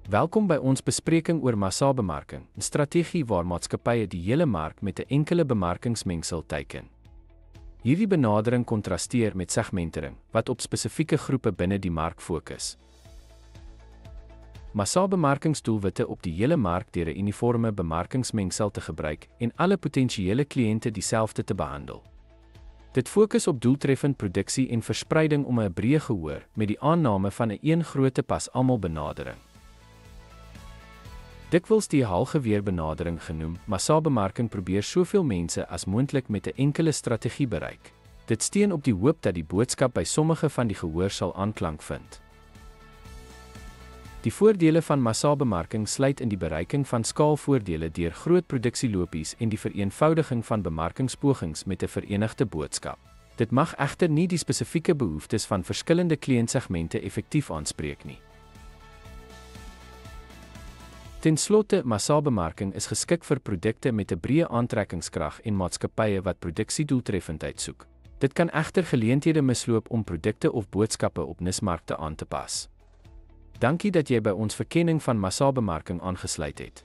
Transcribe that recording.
Welkom by ons bespreking oor massabemarking, 'n strategie waar maatskappye die hele mark met 'n enkele bemarkingsmengsel teiken. Hierdie benadering kontrasteer met segmentering, wat op spesifieke groepe binne die mark fokus. Massabemarkingsdoelwitte op die hele mark deur 'n uniforme bemarkingsmengsel te gebruik en alle potensiële kliënte dieselfde te behandel. Dit fokus op doeltreffend produksie en verspreiding om 'n breë gehoor met die aanname van 'n een grootte pas almal benadering. Dikwels die haalgeweer benadering genoem, massabemarking probeer soveel mense as moontlik met 'n enkele strategie bereik. Dit steun op die hoop dat die boodskap by sommige van die gehoor sal aanklank vind. Die voordele van massabemarking sluit in die bereiking van skaalvoordele deur groot produksielopies en die vereenvoudiging van bemarkingspogings met 'n verenigde boodskap. Dit mag egter nie die spesifieke behoeftes van verskillende kliëntsegmente effektief aanspreek nie. Ten slotte, massabemarking is geskik vir produkte met 'n breë aantrekkingskrag en maatskappye wat produksiedoeltreffendheid soek. Dit kan egter geleenthede misloop om produkte of boodskappe op nismarkte aan te pas. Dankie dat jy by ons verkenning van massabemarking aangesluit het.